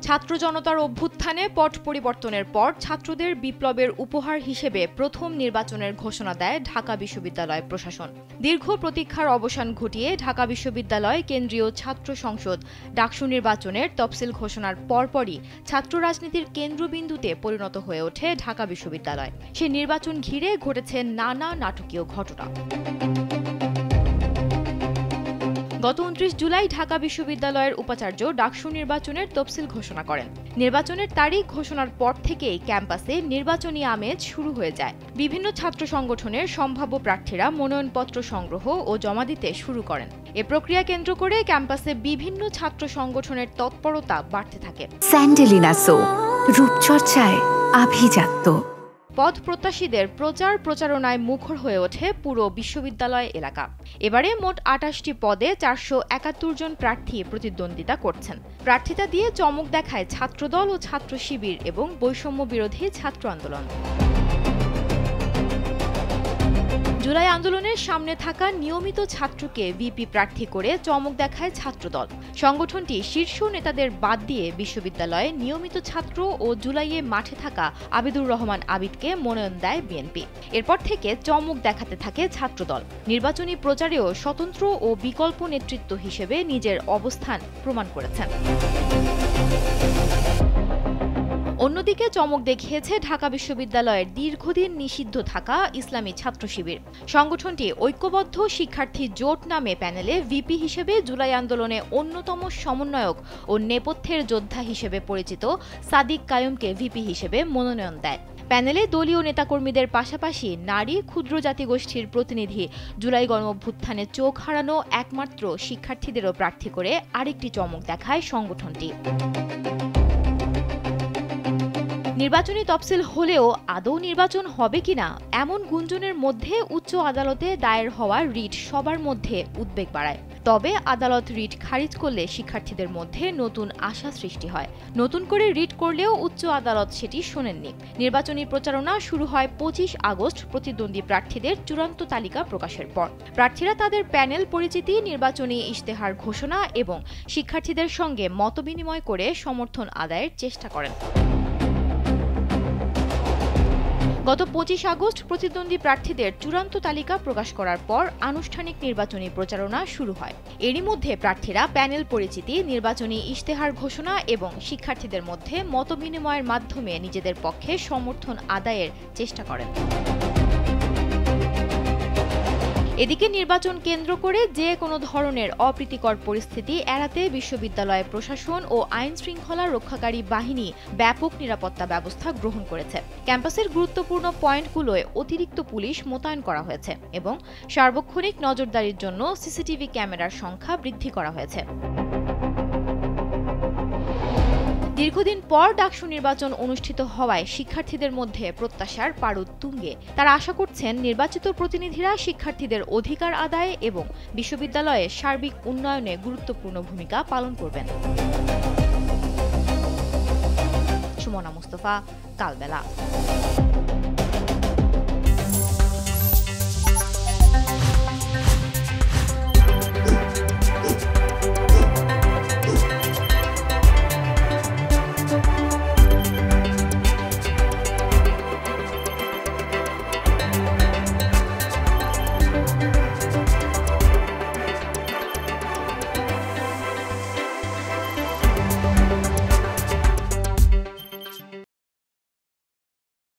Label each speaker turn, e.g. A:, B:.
A: ছাত্র জনতার অভ্যুত্থানে পট পরিবর্তনের পর ছাত্রদের বিপ্লবের উপহার হিসেবে প্রথম নির্বাচনের ঘোষণা দেয় ঢাকা বিশ্ববিদ্যালয় প্রশাসন। দীর্ঘ প্রতীক্ষার অবসান ঘটিয়ে ঢাকা বিশ্ববিদ্যালয় কেন্দ্রীয় ছাত্র সংসদ ডাকসু নির্বাচনের তফসিল ঘোষণার পরপরই ছাত্র রাজনীতির কেন্দ্রবিন্দুতে পরিণত হয়ে ওঠে ঢাকা বিশ্ববিদ্যালয়। সে নির্বাচন ঘিরে ঘটেছে নানা নাটকীয় ঘটনা। গত 29 জুলাই ঢাকা বিশ্ববিদ্যালয়ের উপাচার্য ডাকসু নির্বাচনের তফসিল ঘোষণা করেন। নির্বাচনের তারিখ ঘোষণার পর থেকেই ক্যাম্পাসে নির্বাচনী আমেজ শুরু হয়ে যায়। বিভিন্ন ছাত্র সংগঠনের সম্ভাব্য প্রার্থীরা মনোনয়নপত্র সংগ্রহ ও জমা দিতে শুরু করেন। এ প্রক্রিয়া কেন্দ্র করে ক্যাম্পাসে বিভিন্ন ছাত্র সংগঠনের তৎপরতা বাড়তে থাকে।
B: স্যান্ডেলিনা সো, রূপচর্চায় আভিজাত্য।
A: পদ প্রত্যাশীদের প্রচার প্রচারণায় মুখর হয়ে ওঠে পুরো বিশ্ববিদ্যালয় এলাকা। এবারে মোট 28টি পদে 471 জন প্রার্থী প্রতিদ্বন্দ্বিতা করছেন। প্রার্থিতা দিয়ে চমক দেখায় ছাত্রদল ও ছাত্র শিবির এবং বৈষম্য বিরোধী ছাত্র আন্দোলন। জুলাই আন্দোলনের সামনে থাকা নিয়মিত ছাত্রকে ভিপি প্রার্থী করে চমক দেখায় ছাত্রদল। সংগঠনটি শীর্ষ নেতাদের বাদ দিয়ে বিশ্ববিদ্যালয়ে নিয়মিত ছাত্র ও জুলাইয়ে মাঠে থাকা আবিদুর রহমান আবিদকে মনোনয়ন দেয় বিএনপি। এরপর থেকে চমক দেখাতে থাকে ছাত্রদল। নির্বাচনী প্রচারেও স্বতন্ত্র ও বিকল্প নেতৃত্ব হিসেবে নিজের অবস্থান প্রমাণ করেছেন। অন্যদিকে চমক দেখিয়েছে ঢাকা বিশ্ববিদ্যালয়ের দীর্ঘদিন নিষিদ্ধ থাকা ইসলামী ছাত্র শিবির। সংগঠনটি ঐক্যবদ্ধ শিক্ষার্থী জোট নামে প্যানেলে ভিপি হিসেবে জুলাই আন্দোলনে অন্যতম সমন্বয়ক ও নেপথ্যের যোদ্ধা হিসেবে পরিচিত সাদিক কায়ুমকে ভিপি হিসেবে মনোনয়ন দেয়। প্যানেলে দলীয় নেতাকর্মীদের পাশাপাশি নারী ক্ষুদ্র জাতিগোষ্ঠীর প্রতিনিধি জুলাই গণঅভ্যুত্থানে চোখ হারানো একমাত্র শিক্ষার্থীদেরও প্রার্থী করে আরেকটি চমক দেখায় সংগঠনটি। নির্বাচনী তফসিল হলেও আদৌ নির্বাচন হবে কিনা এমন গুঞ্জনের মধ্যে উচ্চ আদালতে দায়ের হওয়া রিট সবার মধ্যে উদ্বেগ বাড়ায়। তবে আদালত রিট খারিজ করলে শিক্ষার্থীদের মধ্যে নতুন আশা সৃষ্টি হয়। নতুন করে রিট করলেও উচ্চ আদালত সেটি শোনেননি। নির্বাচনী প্রচারণা শুরু হয় 25 আগস্ট প্রতিদ্বন্দ্বী প্রার্থীদের চূড়ান্ত তালিকা প্রকাশের পর। প্রার্থীরা তাদের প্যানেল পরিচিতি, নির্বাচনী ইশতেহার ঘোষণা এবং শিক্ষার্থীদের সঙ্গে মতবিনিময় করে সমর্থন আদায়ের চেষ্টা করেন। গত 25 আগস্ট প্রতিদ্বন্দ্বী প্রার্থীদের চূড়ান্ত তালিকা প্রকাশ করার পর আনুষ্ঠানিক নির্বাচনী প্রচারণা শুরু হয়। এরই মধ্যে প্রার্থীরা প্যানেল পরিচিতি, নির্বাচনী ইশতেহার ঘোষণা এবং শিক্ষার্থীদের মধ্যে মতবিনিময়ের মাধ্যমে নিজেদের পক্ষে সমর্থন আদায়ের চেষ্টা করেন। এদিকে নির্বাচন কেন্দ্র করে যে কোনো ধরনের অপ্রীতিকর পরিস্থিতি এড়াতে বিশ্ববিদ্যালয় প্রশাসন ও আইন শৃঙ্খলা রক্ষাকারী বাহিনী ব্যাপক নিরাপত্তা ব্যবস্থা গ্রহণ করেছে। ক্যাম্পাসের গুরুত্বপূর্ণ পয়েন্টগুলোয় অতিরিক্ত পুলিশ মোতায়েন করা হয়েছে এবং সার্বক্ষণিক নজরদারির জন্য সিসিটিভি ক্যামেরার সংখ্যা বৃদ্ধি করা হয়েছে। দীর্ঘদিন পর ডাকসু নির্বাচন অনুষ্ঠিত হওয়ায় শিক্ষার্থীদের মধ্যে প্রত্যাশার পারদ তুঙ্গে। তারা আশা করছেন নির্বাচিত প্রতিনিধিরা শিক্ষার্থীদের অধিকার আদায় এবং বিশ্ববিদ্যালয়ের সার্বিক উন্নয়নে গুরুত্বপূর্ণ ভূমিকা পালন করবেন। সুমনা মুস্তফা, কালবেলা।